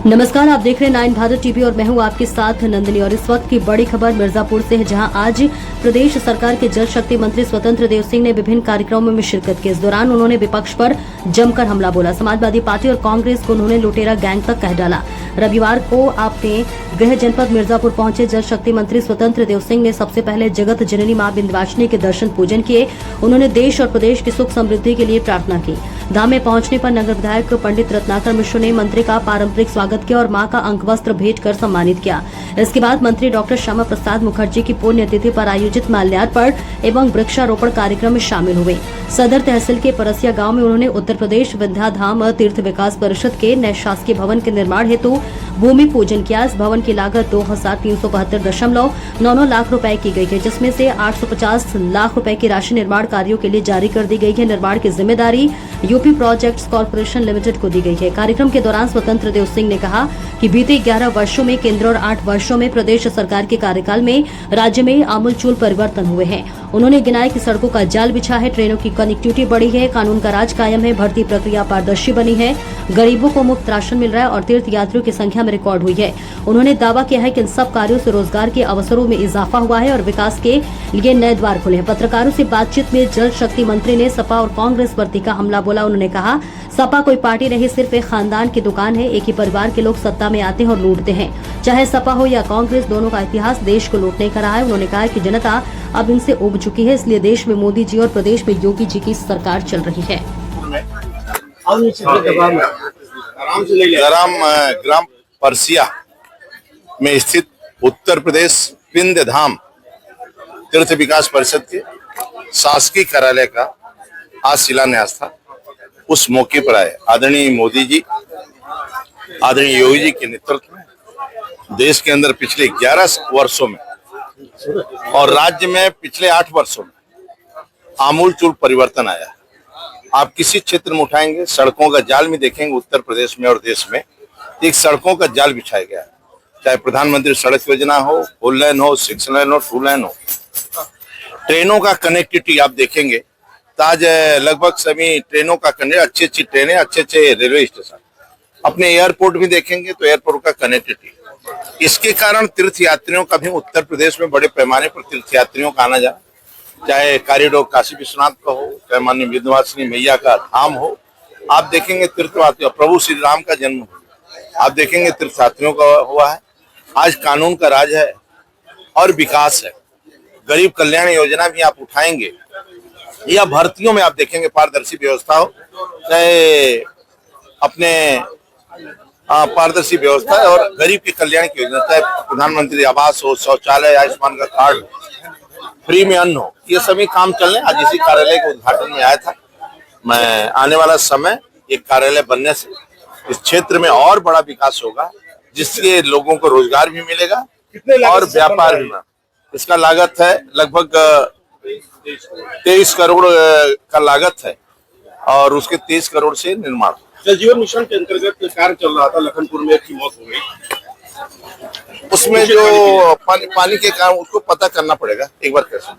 नमस्कार, आप देख रहे हैं 9 भारत टीवी और मैं हूं आपके साथ नंदिनी। और इस वक्त की बड़ी खबर मिर्जापुर से है, जहां आज प्रदेश सरकार के जल शक्ति मंत्री स्वतंत्र देव सिंह ने विभिन्न कार्यक्रमों में शिरकत की। इस दौरान उन्होंने विपक्ष पर जमकर हमला बोला। समाजवादी पार्टी और कांग्रेस को उन्होंने लुटेरा गैंग तक कह डाला। रविवार को अपने गृह जनपद मिर्जापुर पहुंचे जल शक्ति मंत्री स्वतंत्र देव सिंह ने सबसे पहले जगत जननी मां विंध्यवासिनी के दर्शन पूजन किए। उन्होंने देश और प्रदेश की सुख समृद्धि के लिए प्रार्थना की। धाम में पहुंचने पर नगर विधायक पंडित रत्नाकर मिश्र ने मंत्री का पारंपरिक स्वागत किया और मां का अंक वस्त्र भेंट कर सम्मानित किया। इसके बाद मंत्री डॉक्टर श्यामा प्रसाद मुखर्जी की पुण्यतिथि पर आयोजित माल्यार्पण एवं वृक्षारोपण कार्यक्रम में शामिल हुए। सदर तहसील के परसिया गांव में उन्होंने उत्तर प्रदेश विद्याधाम तीर्थ विकास परिषद के नए शासकीय भवन के निर्माण हेतु भूमि पूजन किया। इस भवन की लागत 2,372.99 लाख रुपए की गई है, जिसमें से 850 लाख रुपए की राशि निर्माण कार्यों के लिए जारी कर दी गई है। निर्माण की जिम्मेदारी यूपी प्रोजेक्ट्स कॉर्पोरेशन लिमिटेड को दी गई है। कार्यक्रम के दौरान स्वतंत्र देव सिंह ने कहा कि बीते 11 वर्षों में केंद्र और 8 वर्षों में प्रदेश सरकार के कार्यकाल में राज्य में आमूलचूल परिवर्तन हुए हैं। उन्होंने गिनाया कि सड़कों का जाल बिछा है, ट्रेनों की कनेक्टिविटी बढ़ी है, कानून का राज कायम है, भर्ती प्रक्रिया पारदर्शी बनी है, गरीबों को मुफ्त राशन मिल रहा है और तीर्थ यात्रियों की संख्या में रिकॉर्ड हुई है। उन्होंने दावा किया है कि इन सब कार्यों से रोजगार के अवसरों में इजाफा हुआ है और विकास के लिए नए द्वार खुले हैं। पत्रकारों से बातचीत में जल शक्ति मंत्री ने सपा और कांग्रेस पर तीखा हमला बोला। उन्होंने कहा, सपा कोई पार्टी नहीं, सिर्फ एक खानदान की दुकान है। एक ही परिवार के लोग सत्ता में आते हैं और लूटते हैं। चाहे सपा हो या कांग्रेस, दोनों का इतिहास देश को लूटने का रहा है। उन्होंने कहा कि जनता अब इनसे उब चुकी है, इसलिए देश में मोदी जी और प्रदेश में योगी जी की सरकार चल रही है। ग्राम परसिया में स्थित उत्तर प्रदेश विंध्यधाम तीर्थ विकास परिषद के शासकीय कार्यालय का आज शिलान्यास था। उस मौके पर आए आदरणीय मोदी जी, आदरणीय योगी जी के नेतृत्व में देश के अंदर पिछले 11 वर्षों में और राज्य में पिछले 8 वर्षों में आमूलचूल परिवर्तन आया है। आप किसी क्षेत्र में उठाएंगे, सड़कों का जाल में देखेंगे, उत्तर प्रदेश में और देश में एक सड़कों का जाल बिछाया गया है। चाहे प्रधानमंत्री सड़क योजना हो, 4 लेन हो, 6 लेन हो, 2 लेन हो। ट्रेनों का कनेक्टिविटी आप देखेंगे तो आज लगभग सभी ट्रेनों का अच्छी अच्छी ट्रेनें, अच्छे अच्छे रेलवे स्टेशन, अपने एयरपोर्ट भी देखेंगे तो एयरपोर्ट का कनेक्टिविटी। इसके कारण तीर्थ यात्रियों का भी उत्तर प्रदेश में बड़े पैमाने पर तीर्थ यात्रियों का आना जाना, चाहे कॉरिडोर काशी विश्वनाथ का हो, चाहे माननीय विंध्यवासिनी मैया का धाम हो। आप देखेंगे तीर्थयात्रियों, प्रभु श्री राम का जन्म हो, आप देखेंगे तीर्थयात्रियों का हुआ है। आज कानून का राज है और विकास है। गरीब कल्याण योजना भी आप उठाएंगे या भर्तियों में आप देखेंगे पारदर्शी व्यवस्था हो, चाहे अपने पारदर्शी व्यवस्था है और गरीब के कल्याण की योजना, चाहे प्रधानमंत्री आवास हो, शौचालय, आयुष्मान का कार्ड, फ्री में अन्न हो, ये सभी काम चल रहे हैं। आज इसी कार्यालय के उद्घाटन में आया था मैं। आने वाला समय एक कार्यालय बनने से इस क्षेत्र में और बड़ा विकास होगा, जिससे लोगों को रोजगार भी मिलेगा और व्यापार भी। इसका लागत है लगभग 23 करोड़ का लागत है और उसके 23 करोड़ से निर्माण। जल जीवन मिशन के अंतर्गत कार्य चल रहा था, लखनपुर में एक की मौत हो गई। उसमें जो पानी के कारण उसको पता करना पड़ेगा एक बार कैसे।